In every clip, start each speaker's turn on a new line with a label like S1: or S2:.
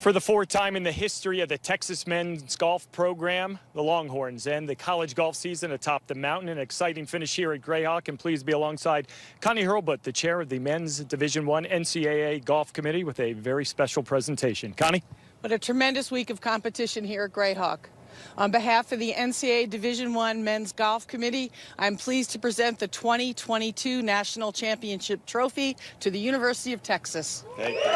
S1: For the fourth time in the history of the Texas men's golf program, the Longhorns end the college golf season atop the mountain. An exciting finish here at Grayhawk, and pleased to be alongside Connie Hurlbut, the chair of the Men's Division I NCAA Golf Committee, with a very special presentation. Connie?
S2: What a tremendous week of competition here at Grayhawk. On behalf of the NCAA Division I Men's Golf Committee, I'm pleased to present the 2022 National Championship Trophy to the University of Texas.
S1: Thank you.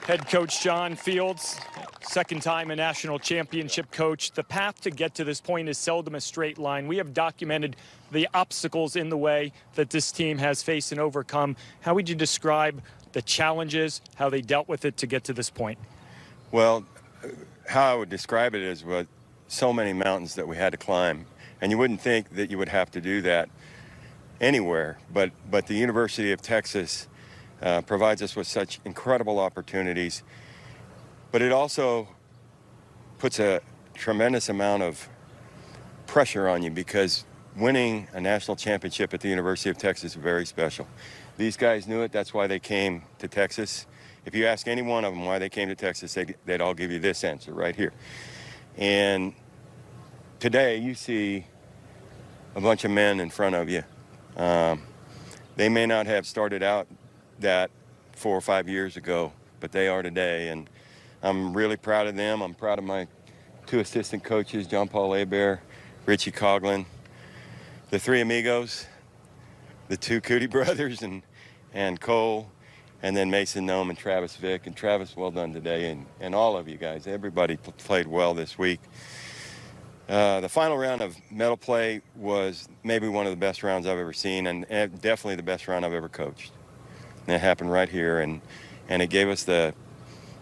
S1: Head coach John Fields, second time a national championship coach. The path to get to this point is seldom a straight line. We have documented the obstacles in the way that this team has faced and overcome. How would you describe the challenges, how they dealt with it to get to this point?
S3: Well, how I would describe it is with so many mountains that we had to climb. And you wouldn't think that you would have to do that anywhere, but the University of Texas provides us with such incredible opportunities, but it also puts a tremendous amount of pressure on you, because winning a national championship at the University of Texas is very special. These guys knew it. That's why they came to Texas. If you ask any one of them why they came to Texas, they'd all give you this answer right here. And today you see a bunch of men in front of you. They may not have started out that 4 or 5 years ago, but they are today, and I'm really proud of them. I'm proud of my two assistant coaches, John Paul Hebert, Richie Coughlin, the three amigos, the two Cootie brothers, and Cole, and then Mason Nome and Travis Vick. And Travis, well done today, and all of you guys. Everybody played well this week. The final round of medal play was maybe one of the best rounds I've ever seen, and definitely the best round I've ever coached. And it happened right here, and it gave us the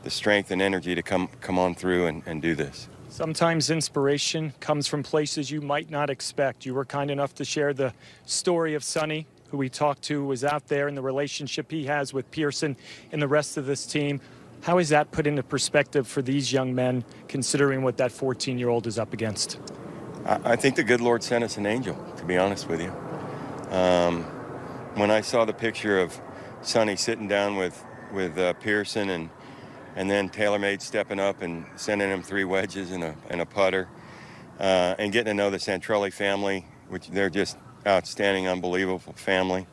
S3: strength and energy to come on through and do this.
S1: Sometimes inspiration comes from places you might not expect. You were kind enough to share the story of Sonny, who we talked to, was out there, and the relationship he has with Pearson and the rest of this team. How is that put into perspective for these young men, considering what that 14-year-old is up against?
S3: I think the good Lord sent us an angel, to be honest with you. When I saw the picture of Sonny sitting down with Pearson and then TaylorMade stepping up and sending him 3 wedges and a putter, and getting to know the Santrelli family, which they're just outstanding, unbelievable family.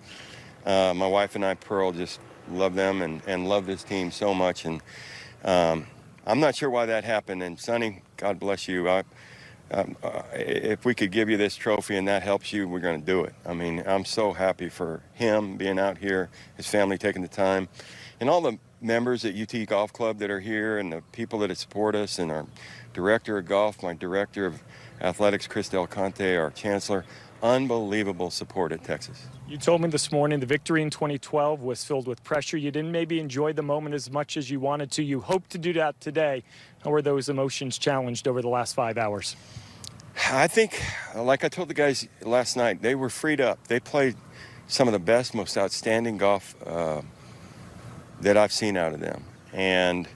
S3: My wife and I, Pearl, just love them and love this team so much, and I'm not sure why that happened. And Sonny, God bless you. If we could give you this trophy and that helps you, we're going to do it. I mean, I'm so happy for him being out here, his family taking the time, and all the members at UT Golf Club that are here, and the people that support us, and our director of golf, my director of athletics, Chris Del Conte, our chancellor. Unbelievable support at Texas.
S1: You told me this morning the victory in 2012 was filled with pressure. You didn't maybe enjoy the moment as much as you wanted to. You hope to do that today. How were those emotions challenged over the last 5 hours?
S3: I think, like I told the guys last night, they were freed up. They played some of the best, most outstanding golf that I've seen out of them. And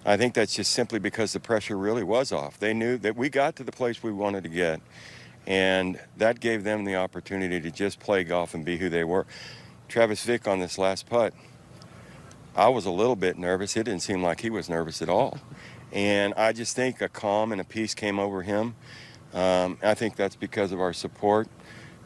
S3: I think that's just simply because the pressure really was off. They knew that we got to the place we wanted to get, and that gave them the opportunity to just play golf and be who they were. Travis Vick on this last putt, I was a little bit nervous. It didn't seem like he was nervous at all. And I just think a calm and a peace came over him. I think that's because of our support.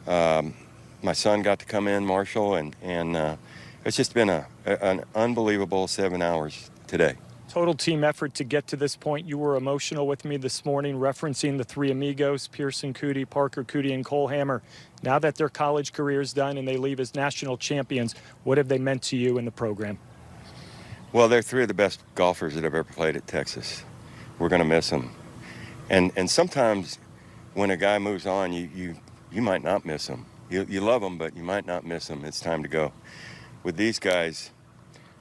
S3: My son got to come in, Marshall, and it's just been an unbelievable 7 hours today.
S1: Total team effort to get to this point. You were emotional with me this morning, referencing the 3 amigos, Pearson Cootie, Parker Cootie, and Cole Hammer. Now that their college career is done and they leave as national champions, what have they meant to you in the program?
S3: Well, they're 3 of the best golfers that have ever played at Texas. We're going to miss them. And sometimes when a guy moves on, you might not miss him. You love them, but you might not miss them. It's time to go. With these guys,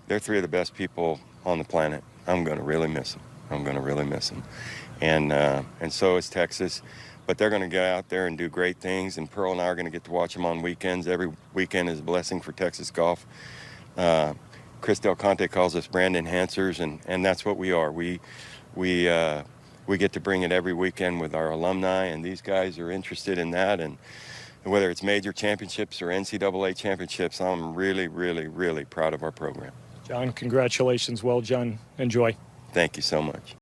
S3: they're 3 of the best people on the planet. I'm going to really miss them. I'm going to really miss them. And so is Texas. But they're going to get out there and do great things, and Pearl and I are going to get to watch them on weekends. Every weekend is a blessing for Texas golf. Chris Del Conte calls us brand enhancers, and that's what we are. We get to bring it every weekend with our alumni, and these guys are interested in that. And whether it's major championships or NCAA championships, I'm really, really, really proud of our program.
S1: John, congratulations. Well done. Enjoy.
S3: Thank you so much.